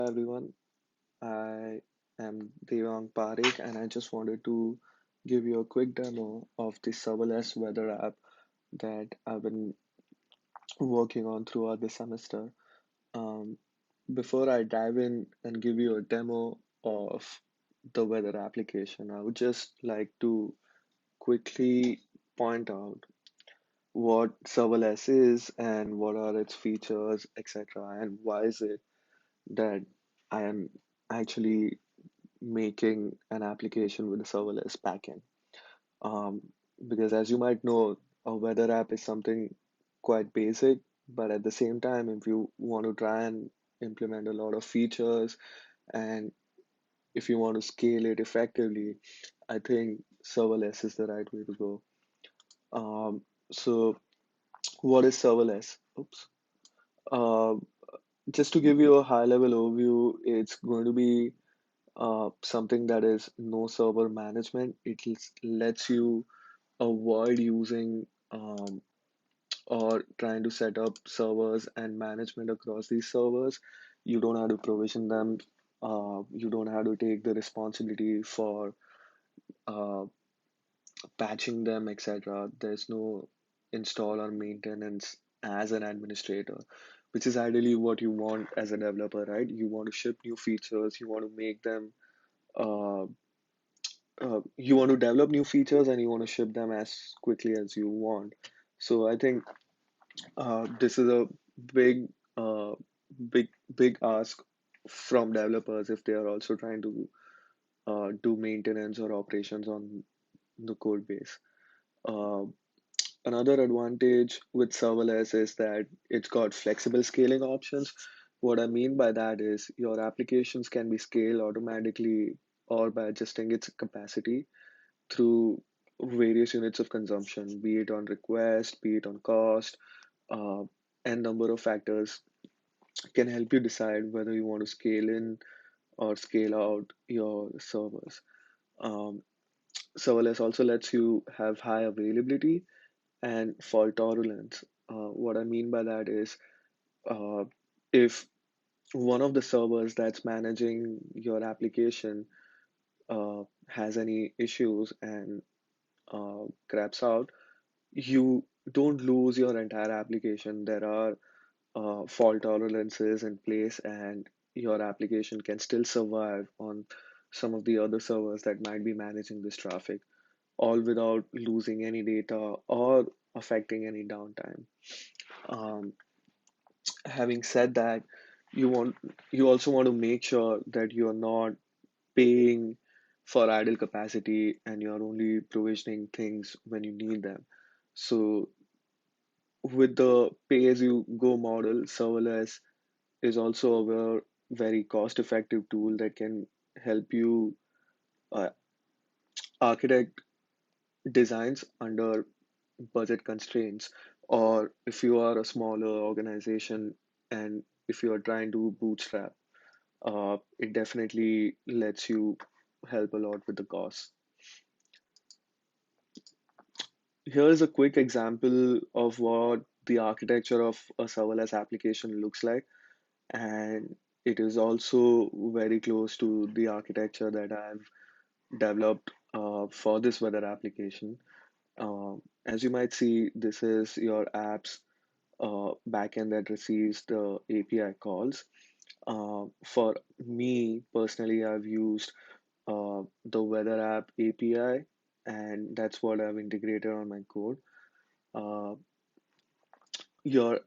everyone. I am Devang Parekh, and I just wanted to give you a quick demo of the serverless weather app that I've been working on throughout the semester. Um, Before I dive in and give you a demo of the weather application, I would just like to quickly point out what serverless is and what are its features, etc., and why is it that I am actually making an application with a serverless backend. Um, because as you might know, a weather app is something quite basic, but at the same time, if you want to try and implement a lot of features and if you want to scale it effectively, I think serverless is the right way to go. So what is serverless? Oops. Uh, just to give you a high level overview, it's going to be something that is no server management. Lets you avoid using or trying to set up servers and management across these servers. You don't have to provision them. You don't have to take the responsibility for uh, patching them, etc. There's no install or maintenance as an administrator, which is ideally what you want as a developer, right? You want to ship new features, you want to make them uh, you want to develop new features and you want to ship them as quickly as you want. So I think this is a big, uh, big ask from developers if they are also trying to do maintenance or operations on the code base. Uh, Another advantage with serverless is that it's got flexible scaling options. What I mean by that is your applications can be scaled automatically or by adjusting its capacity through various units of consumption, be it on request, be it on cost, uh, and number of factors can help you decide whether you want to scale in or scale out your servers. Um, Serverless also lets you have high availability and fault tolerance. What I mean by that is uh, if one of the servers that's managing your application has any issues and craps out, you don't lose your entire application. There are fault tolerances in place, and your application can still survive on some of the other servers that might be managing this traffic, all without losing any data or affecting any downtime. Um, Having said that, you want you also want to make sure that you're not paying for idle capacity and you're only provisioning things when you need them. So with the pay-as-you-go model, serverless is also a very cost-effective tool that can help you uh, architect designs under budget constraints, or if you are a smaller organization and if you are trying to bootstrap, it definitely lets you help a lot with the costs. Here is a quick example of what the architecture of a serverless application looks like, and it is also very close to the architecture that I've developed for this weather application. As you might see, this is your app's backend that receives the API calls. For me personally, I've used the weather app API, and that's what I've integrated on my code. Uh, your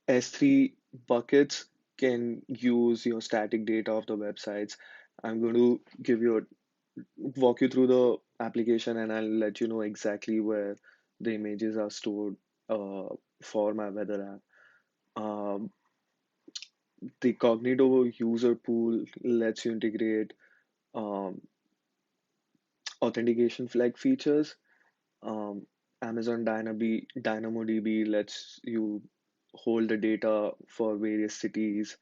S3 buckets can use your static data of the websites. I'm going to walk you through the application and I'll let you know exactly where the images are stored uh, for my weather app. The Cognito user pool lets you integrate um, authentication flag features. Um, Amazon DynamoDB lets you hold the data for various cities.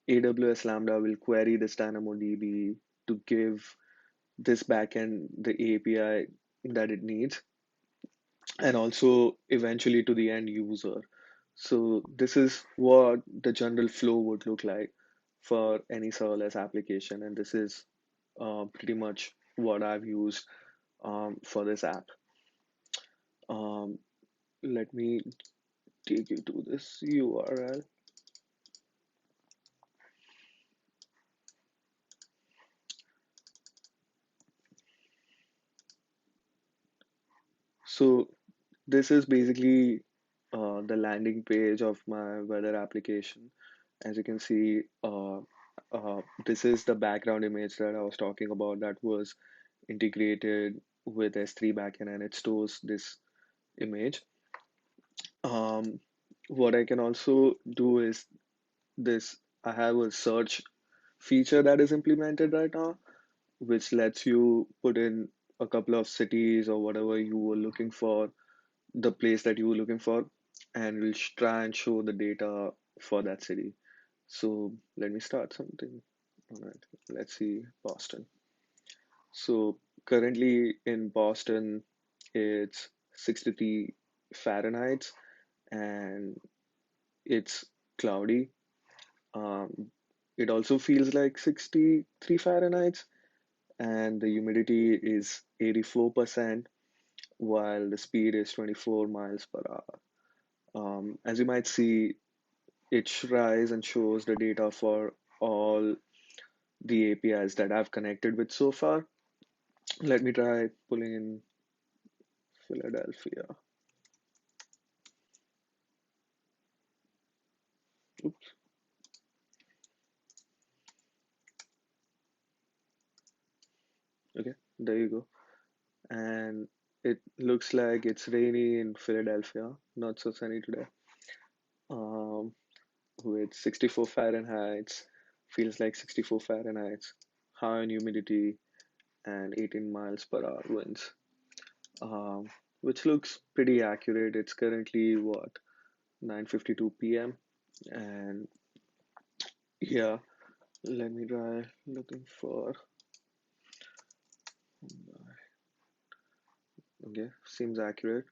AWS Lambda will query this DynamoDB to give this backend the API that it needs, and also eventually to the end user. So this is what the general flow would look like. for any serverless application, and this is pretty much what I've used for this app. Um, Let me take you to this URL. So this is basically the landing page of my weather application. As you can see, this is the background image that I was talking about that was integrated with S3 backend, and it stores this image. Um, what I can also do is this, I have a search feature that is implemented right now, which lets you put in a couple of cities or whatever you were looking for, the place that you were looking for, and we'll try and show the data for that city. So let me start something. All right, let's see Boston. So currently in Boston, it's 63 Fahrenheit and it's cloudy. Um, it also feels like 63 Fahrenheit and the humidity is 84%, while the speed is 24 miles per hour. As you might see, it tries and shows the data for all the APIs that I've connected with so far. Let me try pulling in Philadelphia. Oops. Okay, there you go. And it looks like it's rainy in Philadelphia, not so sunny today. Um, with 64 Fahrenheit, feels like 64 Fahrenheit, high in humidity, and 18 miles per hour winds, um, which looks pretty accurate. It's currently what, 9:52 p.m. and yeah, let me try looking for. Okay, seems accurate.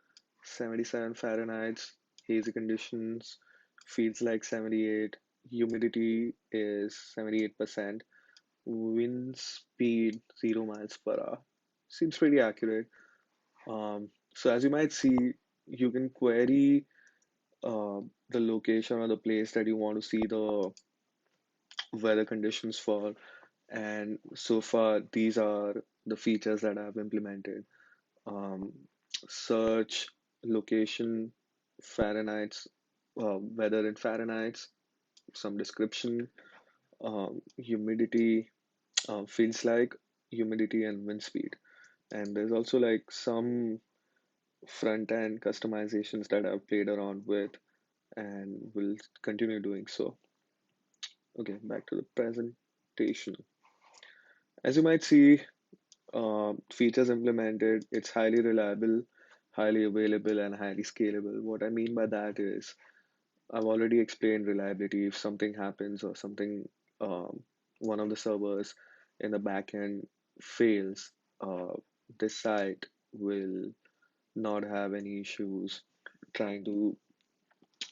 77 Fahrenheit, hazy conditions, feels like 78. Humidity is 78%. Wind speed 0 miles per hour. Seems pretty accurate. So as you might see, you can query the location or the place that you want to see the weather conditions for. And so far, these are the features that I've implemented. Um, Search, location, Fahrenheit, weather in Fahrenheit, some description, humidity, feels like humidity and wind speed. And there's also like some front end customizations that I've played around with and will continue doing so. Okay, back to the presentation. As you might see, features implemented, it's highly reliable, highly available, and highly scalable. What I mean by that is I've already explained reliability. If something happens or something, one of the servers in the backend fails, uh, this site will not have any issues trying to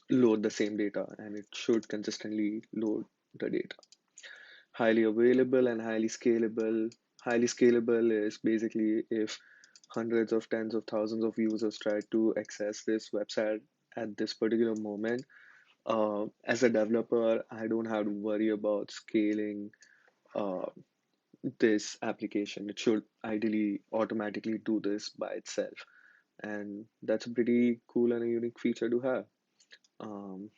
load the same data, and it should consistently load the data. Highly available and highly scalable. Highly scalable is basically if hundreds of tens of thousands of users try to access this website at this particular moment. As a developer, I don't have to worry about scaling uh, this application. It should ideally automatically do this by itself. And that's a pretty cool and a unique feature to have. Um,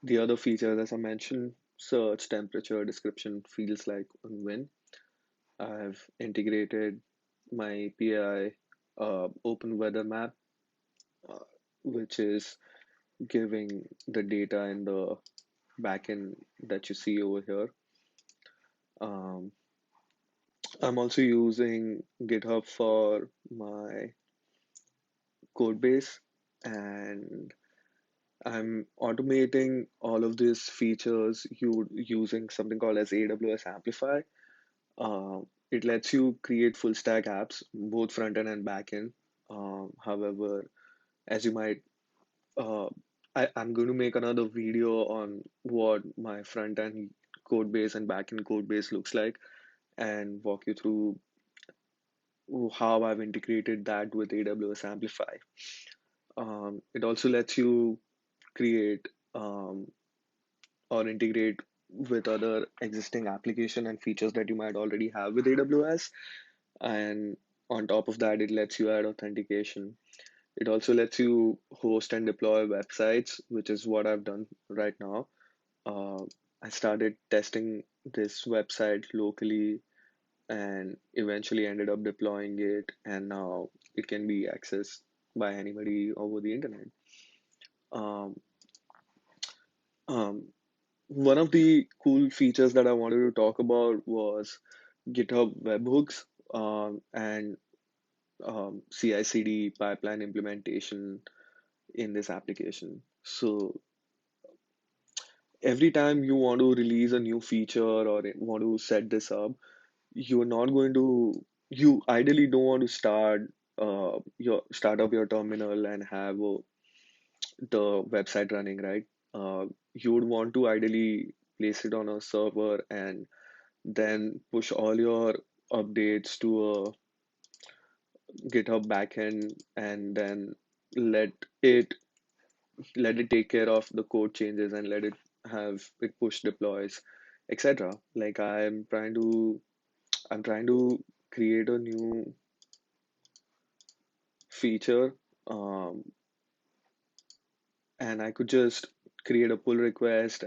the other features, as I mentioned, search, temperature, description, feels like on Win. I've integrated my API open weather map, uh, which is giving the data in the backend that you see over here. Um, I'm also using GitHub for my code base, and I'm automating all of these features using something called as AWS Amplify. It lets you create full stack apps, both front end and back end. However, as you might uh, I'm going to make another video on what my front end code base and back end code base looks like and walk you through how I've integrated that with AWS Amplify. It also lets you create or integrate with other existing application and features that you might already have with AWS. And on top of that, it lets you add authentication. It also lets you host and deploy websites, which is what I've done right now. Uh, I started testing this website locally and eventually ended up deploying it, and now it can be accessed by anybody over the internet. Um, um, One of the cool features that I wanted to talk about was GitHub Web Hooks and CI/CD pipeline implementation in this application. So every time you want to release a new feature or want to set this up, you're not going to, you ideally don't want to start up your terminal and have the website running, right? You would want to ideally place it on a server and then push all your updates to a GitHub backend and then let it let it take care of the code changes and let it have it push deploys, etc. Like I'm trying to create a new feature, um, and I could just create a pull request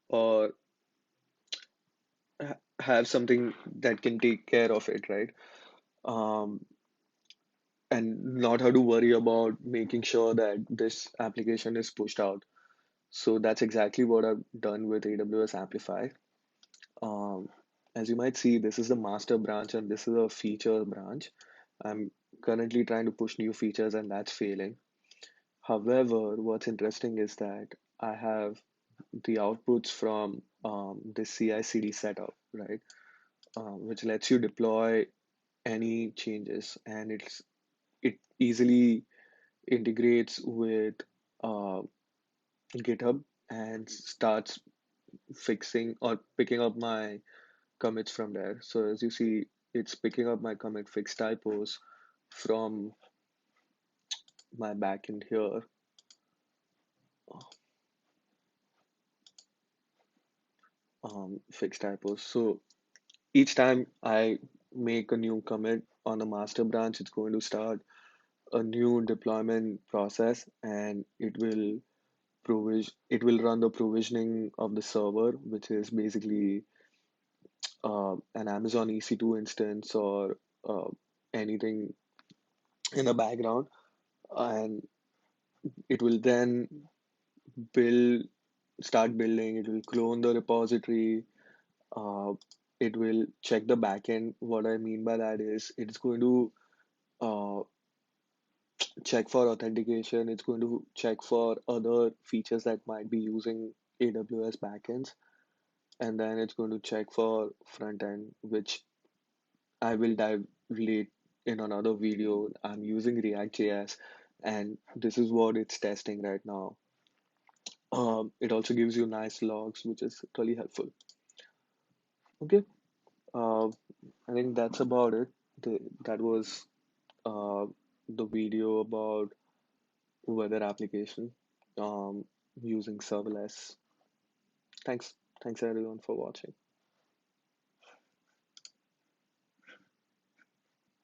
or have something that can take care of it, right? Um, and not have to worry about making sure that this application is pushed out. So that's exactly what I've done with AWS Amplify. Um, as you might see, this is the master branch and this is a feature branch. I'm currently trying to push new features and that's failing. However, what's interesting is that I have the outputs from this CI/CD setup, right? Which lets you deploy any changes, and it easily integrates with uh, GitHub and starts fixing or picking up my commits from there. So as you see, it's picking up my commit fix typos from my backend here. Fix typos. So each time I make a new commit on the master branch, it's going to start a new deployment process and it will run the provisioning of the server, which is basically an Amazon EC2 instance or uh, anything in the background, and it will then build, start building. It will clone the repository. Uh, it will check the backend. What I mean by that is it's going to uh, check for authentication. It's going to check for other features that might be using AWS backends, and then it's going to check for front end, which I will dive late in another video. I'm using React.js, and this is what it's testing right now. It also gives you nice logs, which is really helpful. Okay, uh, I think that's about it. That was uh, the video about weather application um, using serverless. Thanks, thanks everyone for watching.